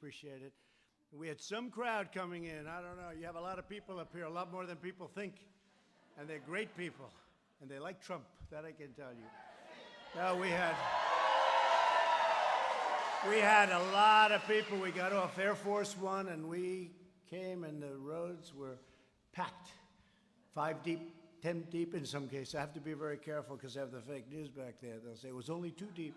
appreciate it. We had some crowd coming in. I don't know. You have a lot of people up here, a lot more than people think. And they're great people. And they like Trump. That I can tell you. No, we had a lot of people. We got off Air Force One and we came and the roads were packed. 5 deep, 10 deep in some cases. I have to be very careful because I have the fake news back there. They'll say it was only 2 deep.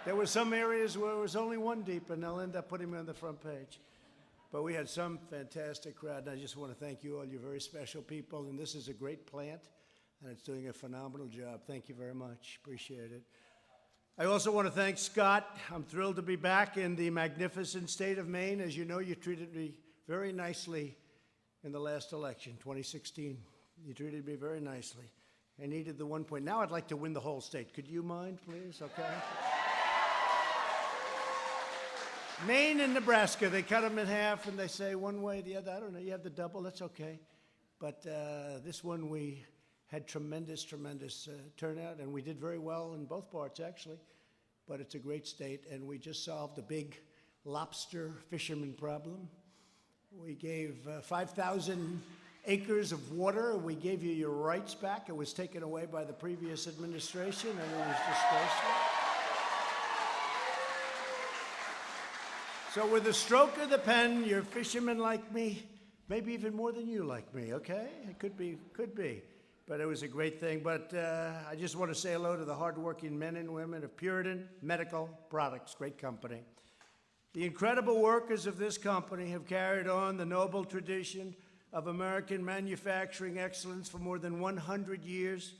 There were some areas where it was only 1 deep, and they'll end up putting me on the front page. But we had some fantastic crowd, and I just want to thank you all. You're very special people, and this is a great plant, and it's doing a phenomenal job. Thank you very much. Appreciate it. I also want to thank Scott. I'm thrilled to be back in the magnificent state of Maine. As you know, you treated me very nicely in the last election, 2016. You treated me very nicely. I needed the 1 point. Now I'd like to win the whole state. Could you mind, please? Okay. Maine and Nebraska, they cut them in half and they say one way, the other. I don't know, you have the double, that's okay. But this one we had tremendous turnout, and we did very well in both parts, actually. But it's a great state, and we just solved a big lobster fisherman problem. We gave 5,000 acres of water. We gave you your rights back. It was taken away by the previous administration, and it was disgraceful. So with a stroke of the pen, you're fishermen like me, maybe even more than you like me, okay? It could be. But it was a great thing. But I just want to say hello to the hardworking men and women of Puritan Medical Products, great company. The incredible workers of this company have carried on the noble tradition of American manufacturing excellence for more than 100 years.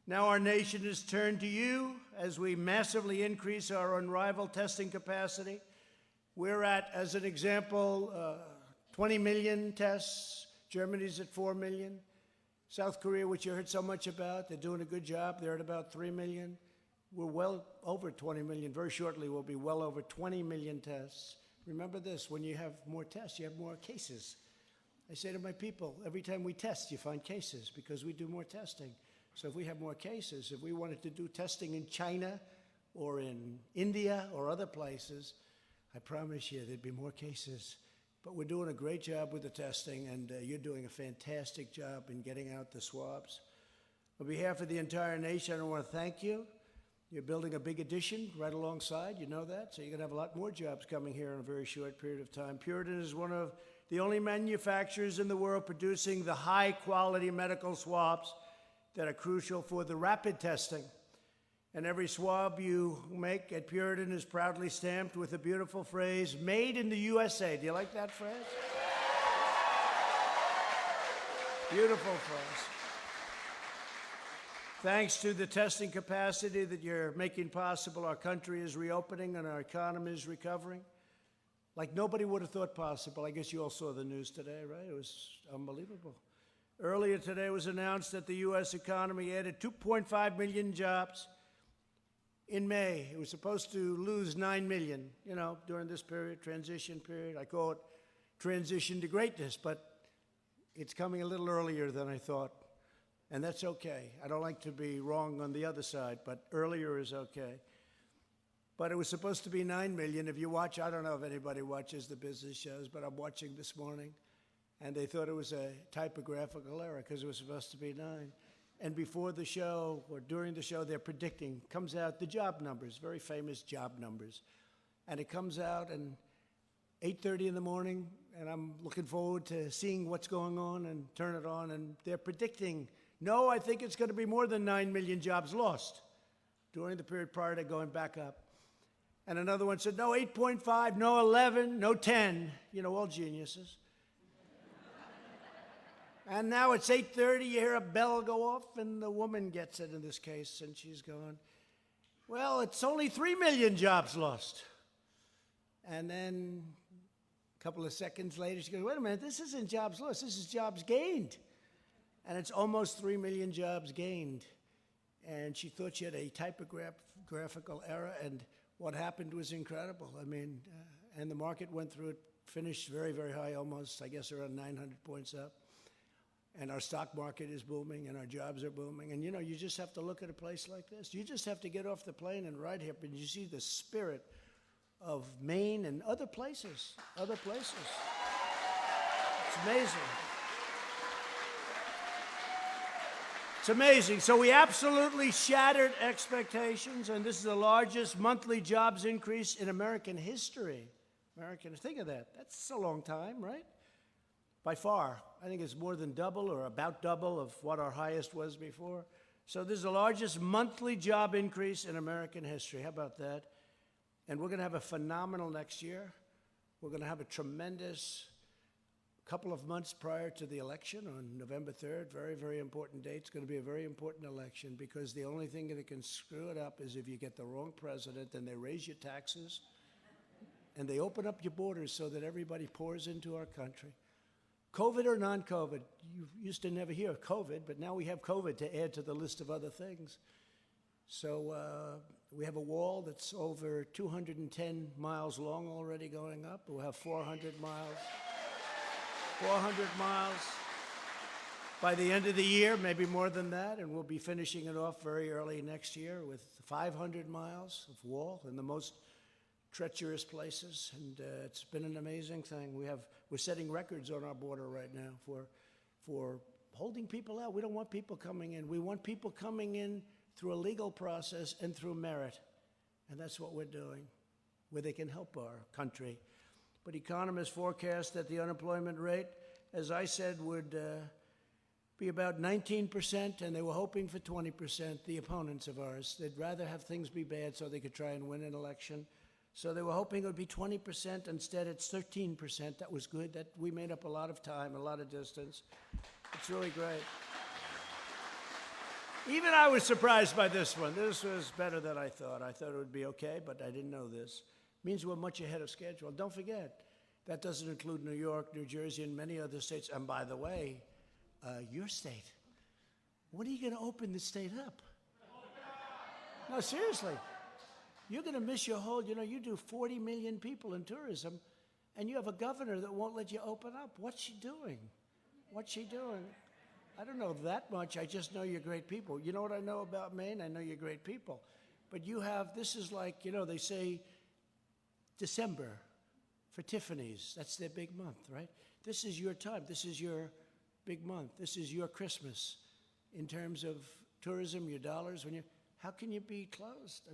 Now our nation has turned to you as we massively increase our unrivaled testing capacity. We're at, as an example, 20 million tests. Germany's at 4 million. South Korea, which you heard so much about, they're doing a good job. They're at about 3 million. We're well over 20 million. Very shortly, we'll be well over 20 million tests. Remember this, when you have more tests, you have more cases. I say to my people, every time we test, you find cases because we do more testing. So if we have more cases, if we wanted to do testing in China or in India or other places, I promise you there'd be more cases. But we're doing a great job with the testing, and you're doing a fantastic job in getting out the swabs. On behalf of the entire nation, I want to thank you. You're building a big addition right alongside, you know that, so you're going to have a lot more jobs coming here in a very short period of time. Puritan is one of the only manufacturers in the world producing the high-quality medical swabs that are crucial for the rapid testing. And every swab you make at Puritan is proudly stamped with a beautiful phrase, made in the USA. Do you like that phrase? Beautiful phrase. Thanks to the testing capacity that you're making possible, our country is reopening and our economy is recovering. Like nobody would have thought possible. I guess you all saw the news today, right? It was unbelievable. Earlier today it was announced that the U.S. economy added 2.5 million jobs. In May, it was supposed to lose 9 million, you know, during this period, transition period. I call it transition to greatness, but it's coming a little earlier than I thought, and that's okay. I don't like to be wrong on the other side, but earlier is okay. But it was supposed to be 9 million. If you watch, I don't know if anybody watches the business shows, but I'm watching this morning, and they thought it was a typographical error because it was supposed to be 9. And before the show, or during the show, they're predicting, comes out the job numbers, very famous job numbers. And it comes out at 8:30 in the morning, and I'm looking forward to seeing what's going on and turn it on, and they're predicting, no, I think it's going to be more than 9 million jobs lost during the period prior to going back up. And another one said, no, 8.5, no 11, no 10, you know, all geniuses. And now it's 8:30, you hear a bell go off, and the woman gets it in this case, and she's going, well, it's only 3 million jobs lost. And then a couple of seconds later, she goes, wait a minute, this isn't jobs lost, this is jobs gained. And it's almost 3 million jobs gained. And she thought she had a typographical error, and what happened was incredible. I mean, and the market went through it, finished very, very high, almost, I guess, around 900 points up. And our stock market is booming, and our jobs are booming. And, you know, you just have to look at a place like this. You just have to get off the plane and ride here, and you see the spirit of Maine and other places, other places. It's amazing. It's amazing. So we absolutely shattered expectations, and this is the largest monthly jobs increase in American history. Think of that. That's a long time, right? By far. I think it's more than double or about double of what our highest was before. So this is the largest monthly job increase in American history. How about that? And we're going to have a phenomenal next year. We're going to have a tremendous couple of months prior to the election on November 3rd. Very, very important date. It's going to be a very important election because the only thing that can screw it up is if you get the wrong president and they raise your taxes and they open up your borders so that everybody pours into our country. COVID or non-COVID, you used to never hear of COVID, but now we have COVID to add to the list of other things. So we have a wall that's over 210 miles long already going up. We'll have 400 miles. 400 miles by the end of the year, maybe more than that, and we'll be finishing it off very early next year with 500 miles of wall in the most treacherous places, and it's been an amazing thing. We're setting records on our border right now for holding people out. We don't want people coming in. We want people coming in through a legal process and through merit, and that's what we're doing, where they can help our country. But economists forecast that the unemployment rate, as I said, would be about 19%, and they were hoping for 20%, the opponents of ours. They'd rather have things be bad so they could try and win an election. So they were hoping it would be 20%. Instead, it's 13%. That was good. That we made up a lot of time, a lot of distance. It's really great. Even I was surprised by this one. This was better than I thought. I thought it would be okay, but I didn't know this. Means we're much ahead of schedule. Don't forget, that doesn't include New York, New Jersey, and many other states. And by the way, your state, when are you going to open the state up? No, seriously. You're going to miss your whole, you do 40 million people in tourism, and you have a governor that won't let you open up. What's she doing? What's she doing? I don't know that much. I just know you're great people. You know what I know about Maine? I know you're great people. But this is like, they say December for Tiffany's. That's their big month, right? This is your time. This is your big month. This is your Christmas in terms of tourism, your dollars. How can you be closed?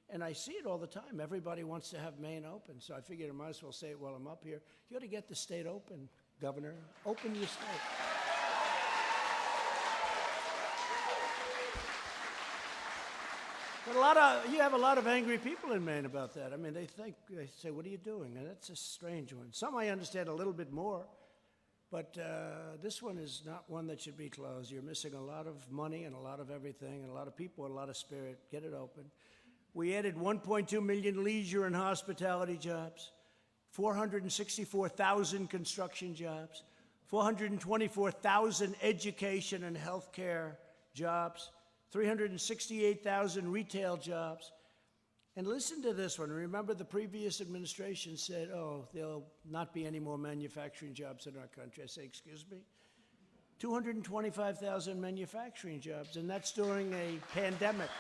And I see it all the time. Everybody wants to have Maine open, so I figured I might as well say it while I'm up here. You ought to get the state open, Governor. Open your state. But you have a lot of angry people in Maine about that. They say, what are you doing? And that's a strange one. Some I understand a little bit more, but this one is not one that should be closed. You're missing a lot of money and a lot of everything and a lot of people and a lot of spirit. Get it open. We added 1.2 million leisure and hospitality jobs, 464,000 construction jobs, 424,000 education and healthcare jobs, 368,000 retail jobs. And listen to this one. Remember, the previous administration said, there'll not be any more manufacturing jobs in our country. I say, excuse me? 225,000 manufacturing jobs, and that's during a pandemic.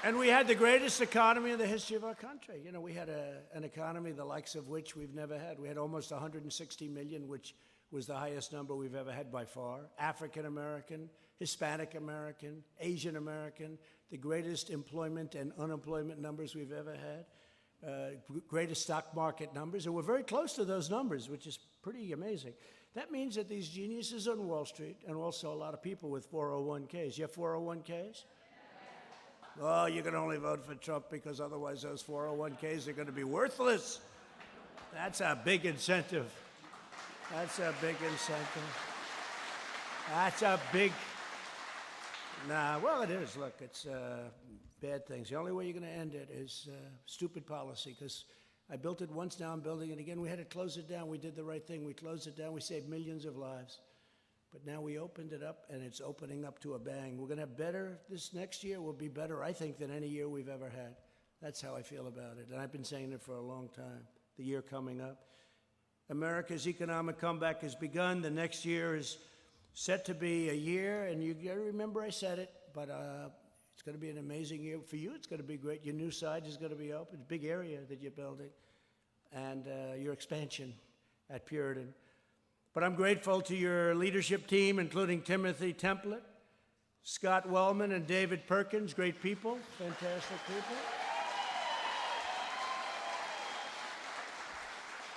And we had the greatest economy in the history of our country. We had an economy the likes of which we've never had. We had almost 160 million, which was the highest number we've ever had by far. African American, Hispanic American, Asian American, the greatest employment and unemployment numbers we've ever had, greatest stock market numbers, and we're very close to those numbers, which is pretty amazing. That means that these geniuses on Wall Street, and also a lot of people with 401ks. You have 401ks? Oh, you can only vote for Trump because otherwise those 401ks are going to be worthless. That's a big incentive. That's a big incentive. That's a big... Well, it is. Look, it's bad things. The only way you're going to end it is stupid policy, because I built it once, now I'm building it again. We had to close it down. We did the right thing. We closed it down. We saved millions of lives. But now we opened it up, and it's opening up to a bang. We're going to have better, this next year will be better, I think, than any year we've ever had. That's how I feel about it, and I've been saying it for a long time, the year coming up. America's economic comeback has begun. The next year is set to be a year, and you got to remember I said it, but It's going to be an amazing year for you. It's going to be great. Your new site is going to be open. It's a big area that you're building, and your expansion at Puritan. But I'm grateful to your leadership team, including Timothy Templet, Scott Wellman, and David Perkins. Great people, fantastic people.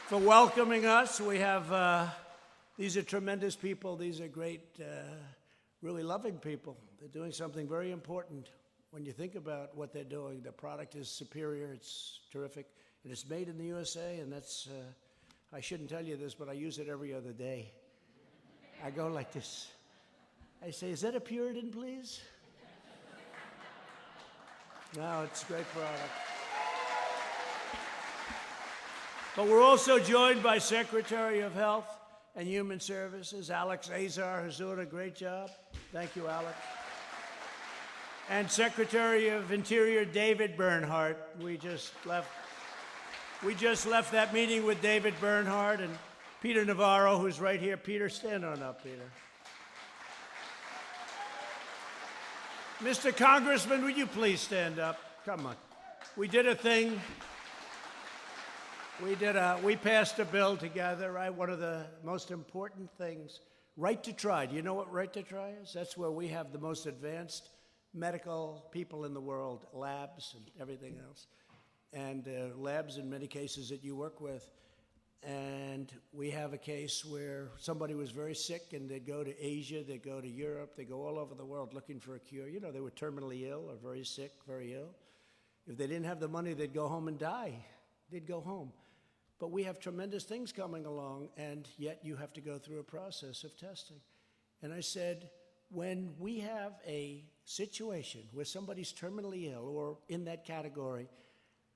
For welcoming us. We have, these are tremendous people. These are great, really loving people. They're doing something very important. When you think about what they're doing, the product is superior, it's terrific, and it's made in the USA, and that's, I shouldn't tell you this, but I use it every other day. I go like this. I say, is that a Puritan, please? No, it's a great product. But we're also joined by Secretary of Health and Human Services, Alex Azar, who's doing a great job. Thank you, Alex. And Secretary of Interior, David Bernhardt. We just left that meeting with David Bernhardt and Peter Navarro, who's right here. Peter, stand on up, Peter. Mr. Congressman, would you please stand up? Come on. We did a thing. We passed a bill together, right? One of the most important things, right to try. Do you know what right to try is? That's where we have the most advanced medical people in the world, labs and everything else, and labs in many cases that you work with. And we have a case where somebody was very sick and they'd go to Asia, they'd go to Europe, they go all over the world looking for a cure. You know, they were terminally ill or very sick, very ill. If they didn't have the money, they'd go home and die. They'd go home. But we have tremendous things coming along, and yet you have to go through a process of testing. And I said, when we have a situation where somebody's terminally ill or in that category,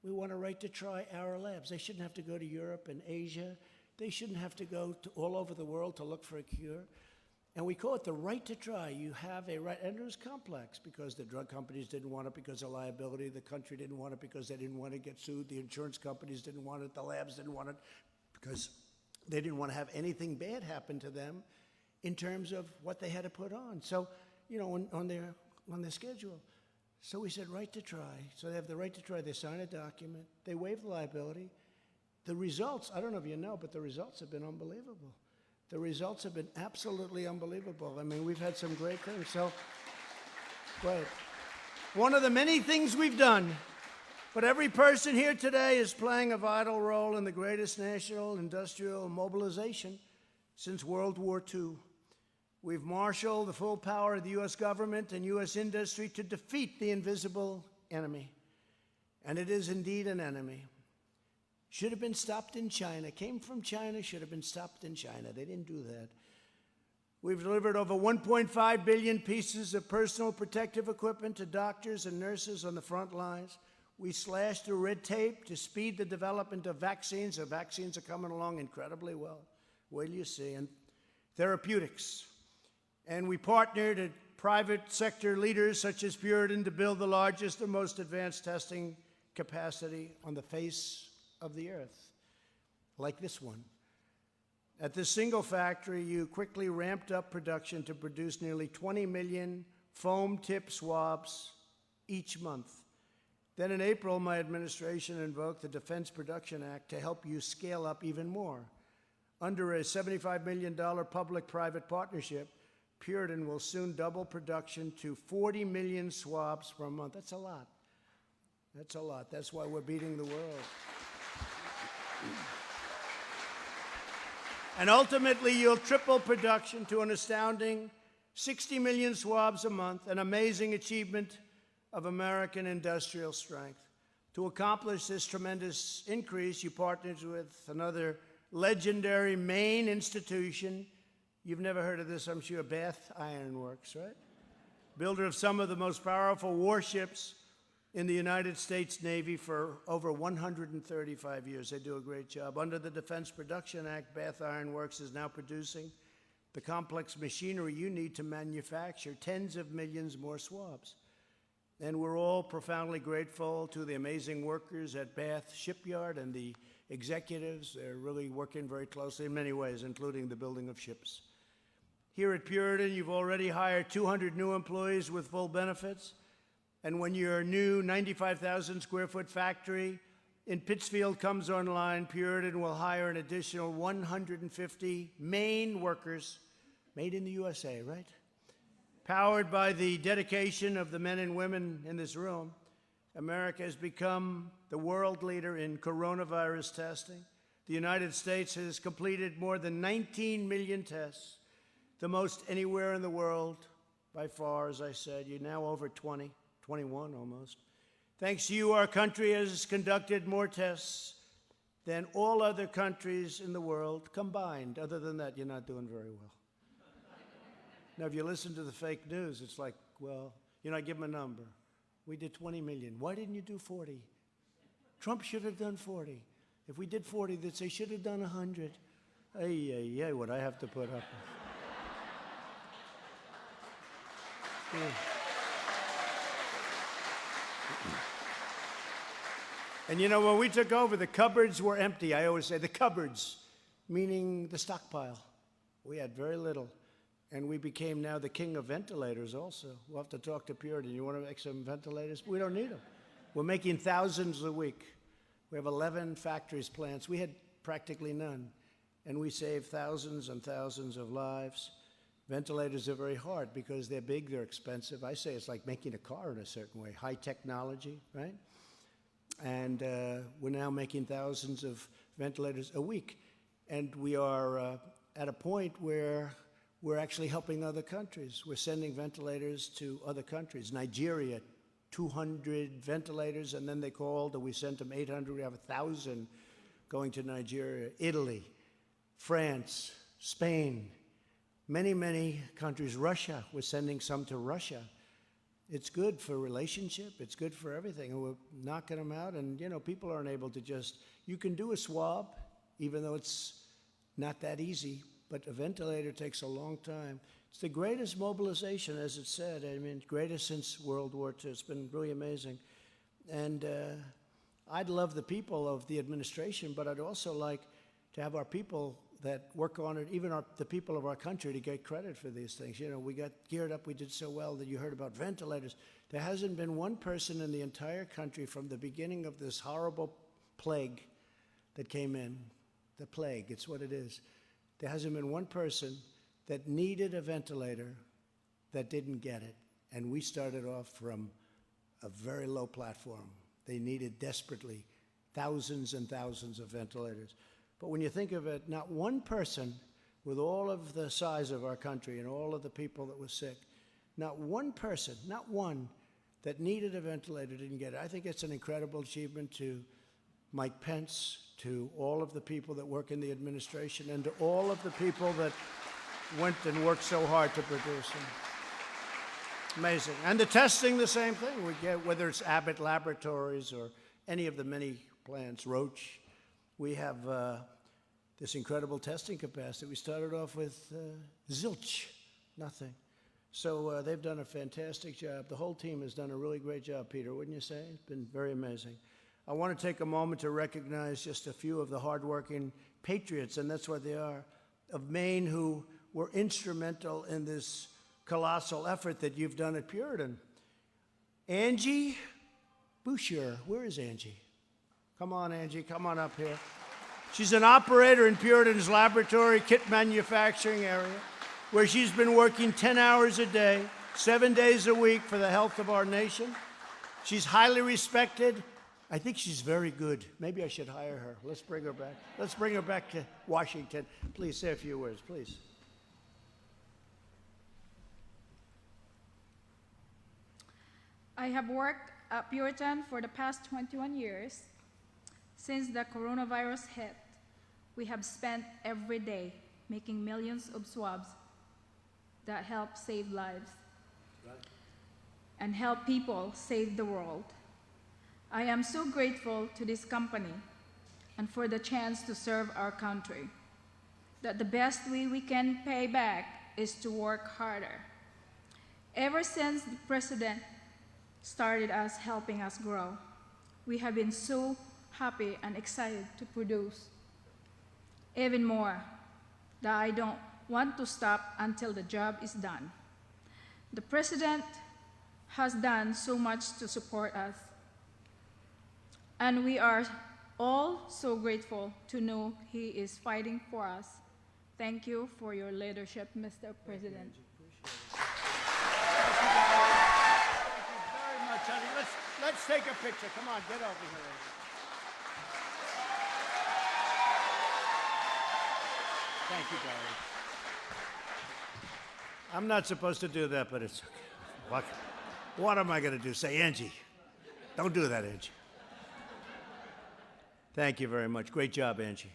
we want a right to try our labs. They shouldn't have to go to Europe and Asia. They shouldn't have to go to all over the world to look for a cure. And we call it the right to try. You have a right, and it was complex because the drug companies didn't want it because of liability. The country didn't want it because they didn't want to get sued. The insurance companies didn't want it. The labs didn't want it because they didn't want to have anything bad happen to them in terms of what they had to put on. So, you know, on their schedule. So we said right to try. So they have the right to try. They sign a document. They waive the liability. The results, I don't know if you know, but the results have been unbelievable. The results have been absolutely unbelievable. I mean, we've had some great things. So, great. One of the many things we've done, but every person here today is playing a vital role in the greatest national industrial mobilization since World War II. We've marshaled the full power of the U.S. government and U.S. industry to defeat the invisible enemy. And it is indeed an enemy. Should have been stopped in China. Came from China, should have been stopped in China. They didn't do that. We've delivered over 1.5 billion pieces of personal protective equipment to doctors and nurses on the front lines. We slashed through red tape to speed the development of vaccines. The vaccines are coming along incredibly well. Wait till you see. And therapeutics. And we partnered with private sector leaders such as Puritan to build the largest and most advanced testing capacity on the face of the earth, like this one. At this single factory, you quickly ramped up production to produce nearly 20 million foam tip swabs each month. Then in April, my administration invoked the Defense Production Act to help you scale up even more. Under a $75 million public-private partnership, Puritan will soon double production to 40 million swabs per month. That's a lot. That's a lot. That's why we're beating the world. And ultimately, you'll triple production to an astounding 60 million swabs a month, an amazing achievement of American industrial strength. To accomplish this tremendous increase, you partnered with another legendary Maine institution. You've never heard of this, I'm sure, Bath Iron Works, right? Builder of some of the most powerful warships in the United States Navy for over 135 years. They do a great job. Under the Defense Production Act, Bath Iron Works is now producing the complex machinery you need to manufacture tens of millions more swabs. And we're all profoundly grateful to the amazing workers at Bath Shipyard and the executives. They're really working very closely in many ways, including the building of ships. Here at Puritan, you've already hired 200 new employees with full benefits. And when your new 95,000 square foot factory in Pittsfield comes online, Puritan will hire an additional 150 Maine workers, made in the USA, right? Powered by the dedication of the men and women in this room, America has become the world leader in coronavirus testing. The United States has completed more than 19 million tests, the most anywhere in the world by far, as I said. You're now over 20, 21 almost. Thanks to you, our country has conducted more tests than all other countries in the world combined. Other than that, you're not doing very well. Now, if you listen to the fake news, it's like, well, I give them a number. We did 20 million. Why didn't you do 40? Trump should have done 40. If we did 40, they'd say, should have done 100. Ay, what I have to put up with. Yeah. And when we took over, the cupboards were empty. I always say the cupboards, meaning the stockpile. We had very little. And we became now the king of ventilators also. We'll have to talk to Puritan. You want to make some ventilators? We don't need them. We're making thousands a week. We have 11 factories, plants. We had practically none. And we saved thousands and thousands of lives. Ventilators are very hard because they're big, they're expensive. I say it's like making a car in a certain way, high technology, right? And we're now making thousands of ventilators a week. And we are at a point where we're actually helping other countries. We're sending ventilators to other countries. Nigeria, 200 ventilators, and then they called, and we sent them 800. We have 1,000 going to Nigeria. Italy, France, Spain, many, many countries. Russia, we're sending some to Russia. It's good for relationship. It's good for everything. And we're knocking them out, and people aren't able to just, you can do a swab, even though it's not that easy, but a ventilator takes a long time. It's the greatest mobilization, as it said. I mean, greatest since World War II. It's been really amazing. And I'd love the people of the administration, but I'd also like to have our people that work on it, even the people of our country, to get credit for these things. We got geared up. We did so well that you heard about ventilators. There hasn't been one person in the entire country from the beginning of this horrible plague that came in. The plague, it's what it is. There hasn't been one person that needed a ventilator that didn't get it. And we started off from a very low platform. They needed desperately thousands and thousands of ventilators. But when you think of it, not one person, with all of the size of our country and all of the people that were sick, not one person, not one, that needed a ventilator didn't get it. I think it's an incredible achievement to Mike Pence, to all of the people that work in the administration, and to all of the people that went and worked so hard to produce them. Amazing. And the testing, the same thing. We get, whether it's Abbott Laboratories or any of the many plants, Roche, we have this incredible testing capacity. We started off with zilch, nothing. So they've done a fantastic job. The whole team has done a really great job, Peter, wouldn't you say? It's been very amazing. I want to take a moment to recognize just a few of the hardworking patriots, and that's what they are, of Maine, who were instrumental in this colossal effort that you've done at Puritan. Angie Boucher, where is Angie? Come on, Angie, come on up here. She's an operator in Puritan's laboratory, kit manufacturing area, where she's been working 10 hours a day, 7 days a week for the health of our nation. She's highly respected. I think she's very good. Maybe I should hire her. Let's bring her back. Let's bring her back to Washington. Please say a few words, please. I have worked at Puritan for the past 21 years. Since the coronavirus hit, we have spent every day making millions of swabs that help save lives and help people save the world. I am so grateful to this company and for the chance to serve our country, that the best way we can pay back is to work harder. Ever since the President started helping us grow, we have been so happy and excited to produce even more, that I don't want to stop until the job is done. The President has done so much to support us. And we are all so grateful to know he is fighting for us. Thank you for your leadership, Mr. President. Very much, honey. Let's take a picture. Come on, get over here. Thank you, Gary. I'm not supposed to do that, but it's okay. What am I going to do? Say, Angie. Don't do that, Angie. Thank you very much. Great job, Angie.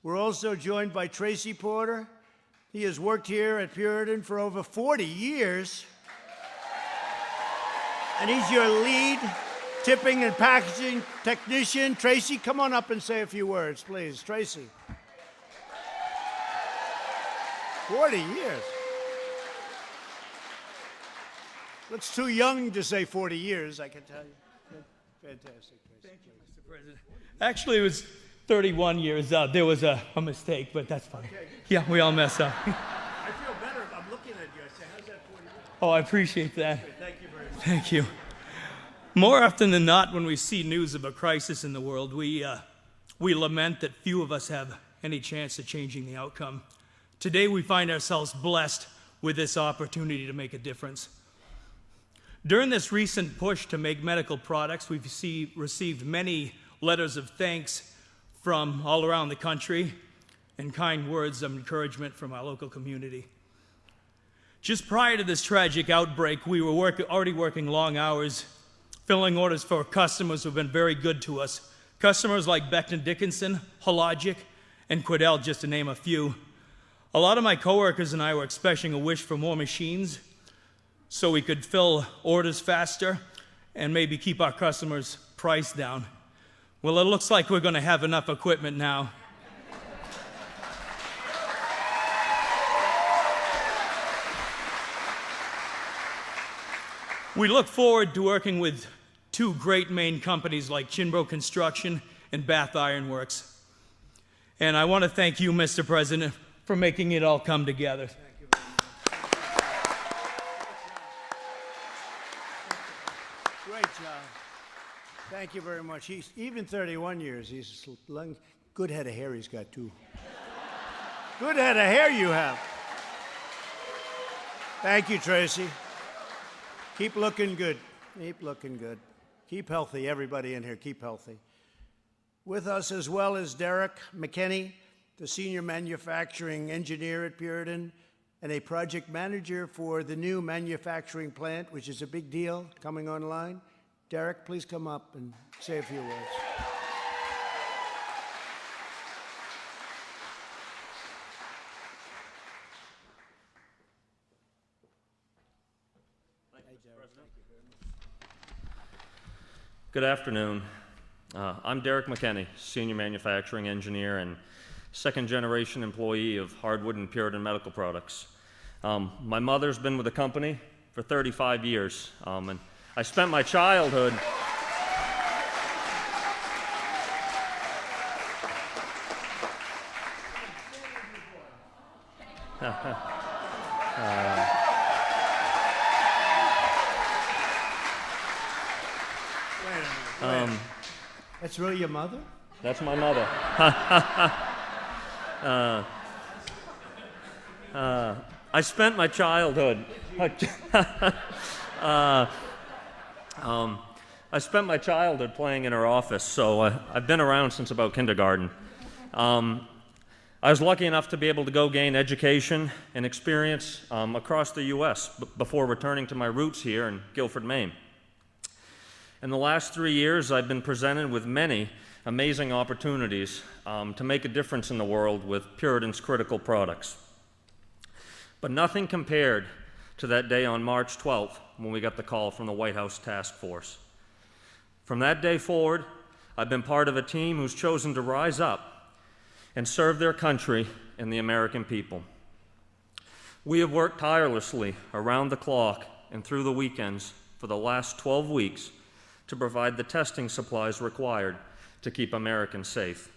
We're also joined by Tracy Porter. He has worked here at Puritan for over 40 years. And he's your lead tipping and packaging technician. Tracy, come on up and say a few words, please. Tracy. 40 years. That's too young to say 40 years, I can tell you. Fantastic, Tracy. Thank you, Mr. President. Actually, it was 31 years. There was a mistake, but that's fine. Okay. Yeah, we all mess up. I feel better if I'm looking at you. I say, how's that 40 years? Oh, I appreciate that. Thank you very much. Thank you. More often than not, when we see news of a crisis in the world, we lament that few of us have any chance of changing the outcome. Today, we find ourselves blessed with this opportunity to make a difference. During this recent push to make medical products, we've received many letters of thanks from all around the country and kind words of encouragement from our local community. Just prior to this tragic outbreak, we were already working long hours, filling orders for customers who have been very good to us. Customers like Becton Dickinson, Hologic, and Quidel, just to name a few. A lot of my coworkers and I were expecting a wish for more machines so we could fill orders faster and maybe keep our customers' price down. Well, it looks like we're going to have enough equipment now. We look forward to working with two great Maine companies like Chinbro Construction and Bath Iron Works. And I want to thank you, Mr. President, for making it all come together. Great job. Thank you very much. He's even 31 years. He's a good head of hair he's got too. Good head of hair you have. Thank you, Tracy. Keep looking good. Keep looking good. Keep healthy, everybody in here. Keep healthy. With us as well is Derek McKinney, the senior manufacturing engineer at Puritan and a project manager for the new manufacturing plant, which is a big deal coming online. Derek, please come up and say a few words. Good afternoon. I'm Derek McKinney, Senior Manufacturing Engineer and second-generation employee of Hardwood and Puritan Medical Products. My mother's been with the company for 35 years, and I spent my childhood That's really your mother? That's my mother. I spent my childhood. I spent my childhood playing in her office, so I've been around since about kindergarten. I was lucky enough to be able to go gain education and experience across the U.S. Before returning to my roots here in Guilford, Maine. In the last 3 years, I've been presented with many amazing opportunities to make a difference in the world with Puritan's critical products. But nothing compared to that day on March 12th when we got the call from the White House Task Force. From that day forward, I've been part of a team who's chosen to rise up and serve their country and the American people. We have worked tirelessly around the clock and through the weekends for the last 12 weeks to provide the testing supplies required to keep Americans safe.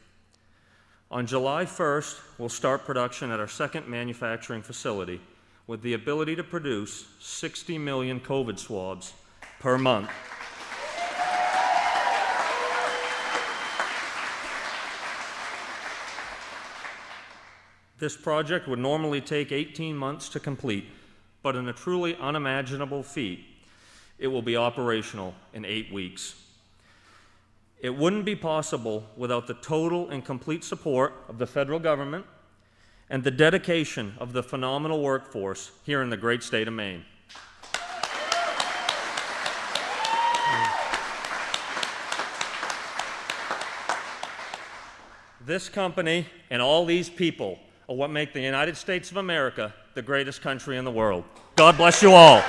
On July 1st, we'll start production at our second manufacturing facility, with the ability to produce 60 million COVID swabs per month. This project would normally take 18 months to complete, but in a truly unimaginable feat, it will be operational in 8 weeks. It wouldn't be possible without the total and complete support of the federal government and the dedication of the phenomenal workforce here in the great state of Maine. This company and all these people are what make the United States of America the greatest country in the world. God bless you all.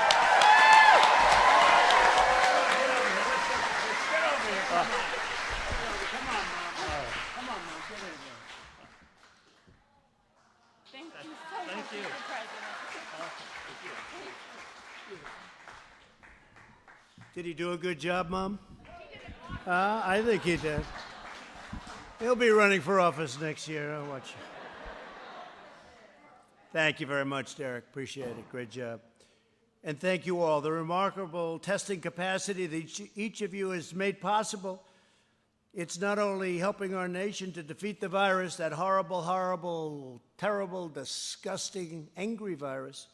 Did he do a good job, Mom? I think he did. He'll be running for office next year. I'll watch you. Thank you very much, Derek. Appreciate it. Great job. And thank you all. The remarkable testing capacity that each of you has made possible, it's not only helping our nation to defeat the virus, that horrible, horrible, terrible, disgusting, angry virus.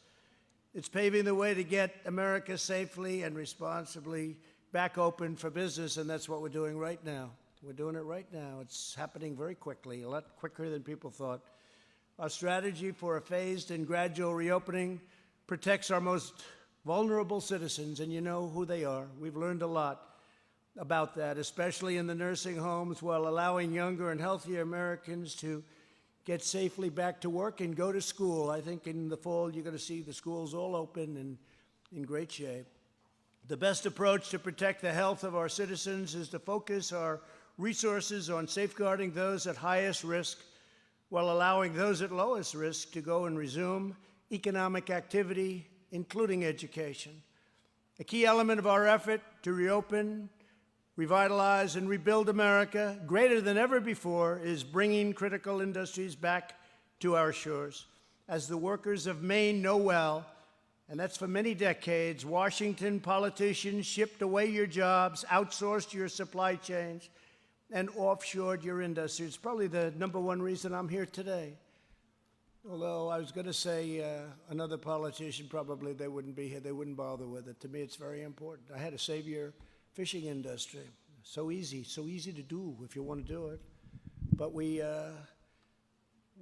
It's paving the way to get America safely and responsibly back open for business, and that's what we're doing right now. We're doing it right now. It's happening very quickly, a lot quicker than people thought. Our strategy for a phased and gradual reopening protects our most vulnerable citizens, and you know who they are. We've learned a lot about that, especially in the nursing homes, while allowing younger and healthier Americans to get safely back to work and go to school. I think in the fall you're going to see the schools all open and in great shape. The best approach to protect the health of our citizens is to focus our resources on safeguarding those at highest risk while allowing those at lowest risk to go and resume economic activity, including education. A key element of our effort to reopen, revitalize, and rebuild America, greater than ever before, is bringing critical industries back to our shores. As the workers of Maine know well, and that's for many decades, Washington politicians shipped away your jobs, outsourced your supply chains, and offshored your industry. It's probably the number one reason I'm here today. Although I was going to say another politician, probably they wouldn't be here. They wouldn't bother with it. To me, it's very important. I had to save your fishing industry. So easy to do if you want to do it. But we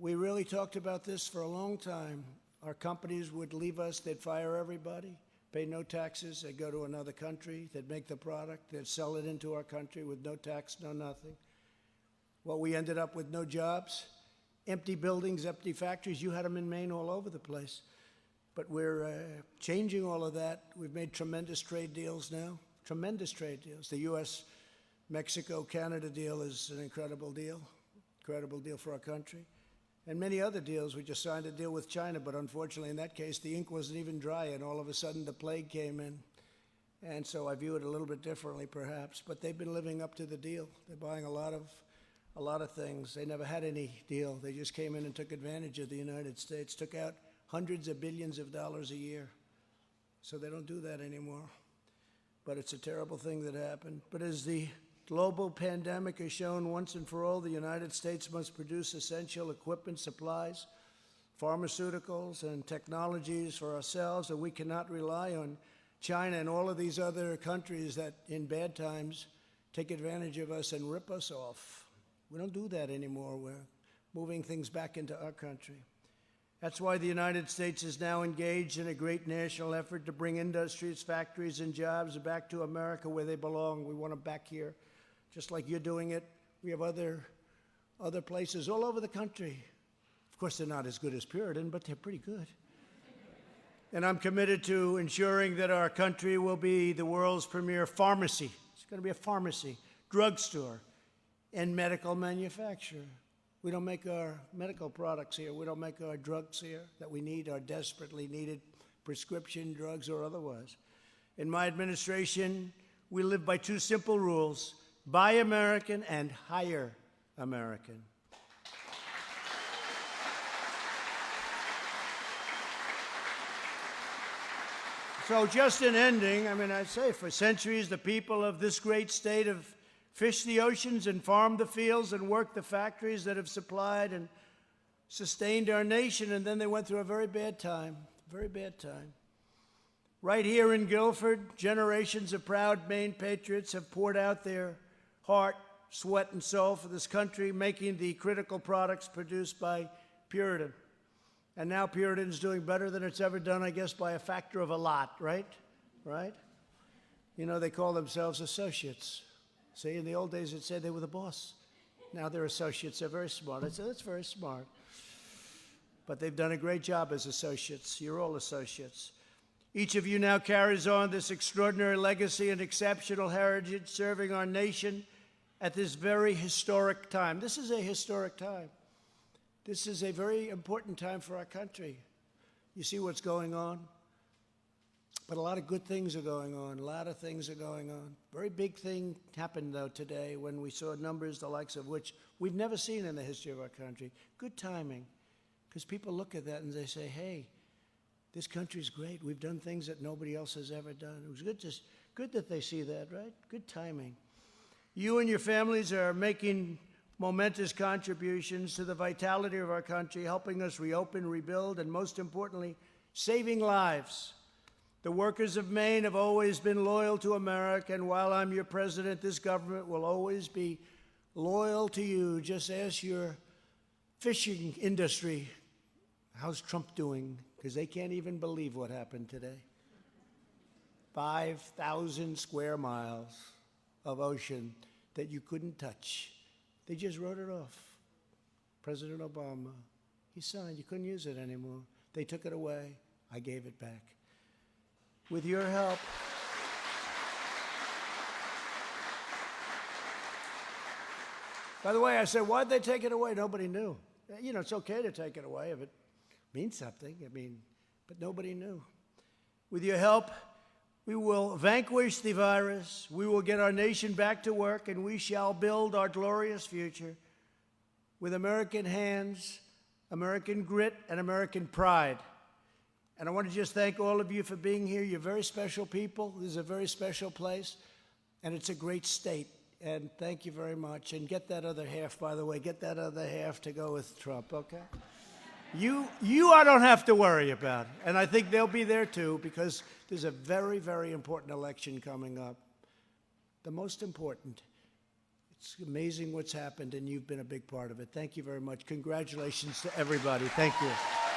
really talked about this for a long time. Our companies would leave us. They'd fire everybody, pay no taxes. They'd go to another country. They'd make the product. They'd sell it into our country with no tax, no nothing. Well, we ended up with no jobs, empty buildings, empty factories. You had them in Maine all over the place. But we're changing all of that. We've made tremendous trade deals now, tremendous trade deals. The U.S.-Mexico-Canada deal is an incredible deal for our country. And many other deals. We just signed a deal with China, but unfortunately in that case, the ink wasn't even dry, and all of a sudden the plague came in. And so I view it a little bit differently, perhaps, but they've been living up to the deal. They're buying a lot of things. They never had any deal. They just came in and took advantage of the United States, took out hundreds of billions of dollars a year. So they don't do that anymore. But it's a terrible thing that happened. But as the global pandemic has shown once and for all, the United States must produce essential equipment, supplies, pharmaceuticals, and technologies for ourselves, and we cannot rely on China and all of these other countries that in bad times take advantage of us and rip us off. We don't do that anymore. We're moving things back into our country. That's why the United States is now engaged in a great national effort to bring industries, factories, and jobs back to America where they belong. We want them back here. Just like you're doing it, we have other places all over the country. Of course, they're not as good as Puritan, but they're pretty good. And I'm committed to ensuring that our country will be the world's premier pharmacy. It's going to be a pharmacy, drugstore, and medical manufacturer. We don't make our medical products here. We don't make our drugs here that we need, our desperately needed prescription drugs or otherwise. In my administration, we live by two simple rules: buy American and hire American. So just in ending, I mean, I'd say for centuries, the people of this great state have fished the oceans and farmed the fields and worked the factories that have supplied and sustained our nation, and then they went through a very bad time, very bad time. Right here in Guilford, generations of proud Maine patriots have poured out their heart, sweat, and soul for this country, making the critical products produced by Puritan. And now Puritan's doing better than it's ever done, I guess, by a factor of a lot, right? Right? You know, they call themselves associates. See, in the old days, it said they were the boss. Now they're associates. They're very smart. I said, that's very smart. But they've done a great job as associates. You're all associates. Each of you now carries on this extraordinary legacy and exceptional heritage, serving our nation at this very historic time. This is a historic time. This is a very important time for our country. You see what's going on? But a lot of good things are going on. A lot of things are going on. Very big thing happened, though, today when we saw numbers the likes of which we've never seen in the history of our country. Good timing, because people look at that and they say, hey, this country's great. We've done things that nobody else has ever done. It was good that they see that, right? Good timing. You and your families are making momentous contributions to the vitality of our country, helping us reopen, rebuild, and most importantly, saving lives. The workers of Maine have always been loyal to America, and while I'm your president, this government will always be loyal to you. Just ask your fishing industry, how's Trump doing? Because they can't even believe what happened today. 5,000 square miles of ocean that you couldn't touch. They just wrote it off. President Obama, he signed. You couldn't use it anymore. They took it away. I gave it back. With your help, by the way, I said, why'd they take it away? Nobody knew. You know, it's okay to take it away if it means something. I mean, but nobody knew. With your help, we will vanquish the virus. We will get our nation back to work, and we shall build our glorious future with American hands, American grit, and American pride. And I want to just thank all of you for being here. You're very special people. This is a very special place, and it's a great state. And thank you very much. And get that other half, by the way. Get that other half to go with Trump, okay? You I don't have to worry about. And I think they'll be there too, because there's a very, very important election coming up. The most important. It's amazing what's happened, and you've been a big part of it. Thank you very much. Congratulations to everybody. Thank you.